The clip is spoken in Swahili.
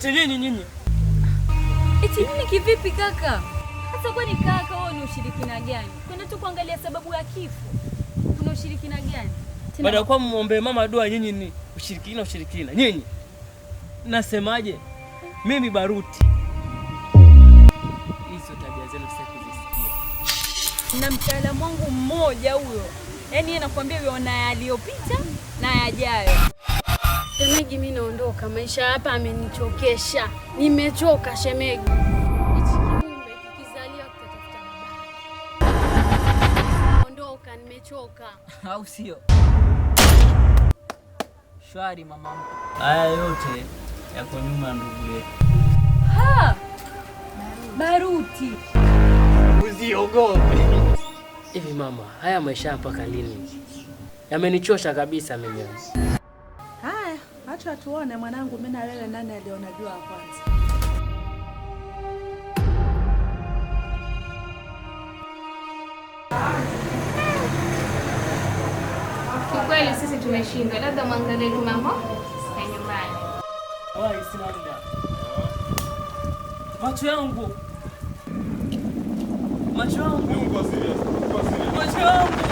Eti nyinyi. Eti nini kivipi kaka? Hata kwani kaka wewe ni ushirikina gani? Kwenda tu kuangalia sababu ya kifo. Kuna ushirikina gani? Baada ya kuwa muombe mama dua, nyinyi ni ushirikina. Nyinyi. Nasemaje? Mimi Baruti. Hizo tabia zenu sitaki kuzisikia. Na mtaalamu wangu mmoja huyo. Yaani yeye anakuambia uona yaliyopita na yajayo. Shemegi, mimi naondoka. Maisha hapa amenichokesha. Nimechoka shemegi. Kiumbe kikizaliwa kitatafuta baba. Ondoka, nimechoka. Au sio? Shwari mama. Haya yote yako nyuma ndugu yetu. Ha! Baruti. Usiogope. Hivi mama, haya maisha mpaka lini? Yamenichosha kabisa mimi. Haya, acha tuone mwanangu, mimi na wewe nani aliona jua kwanza. Kwa kweli sisi tumeshindwa. Labda mwangalie tu mambo ya nyumbani. Wai Islamu. Macho yangu. Macho yangu.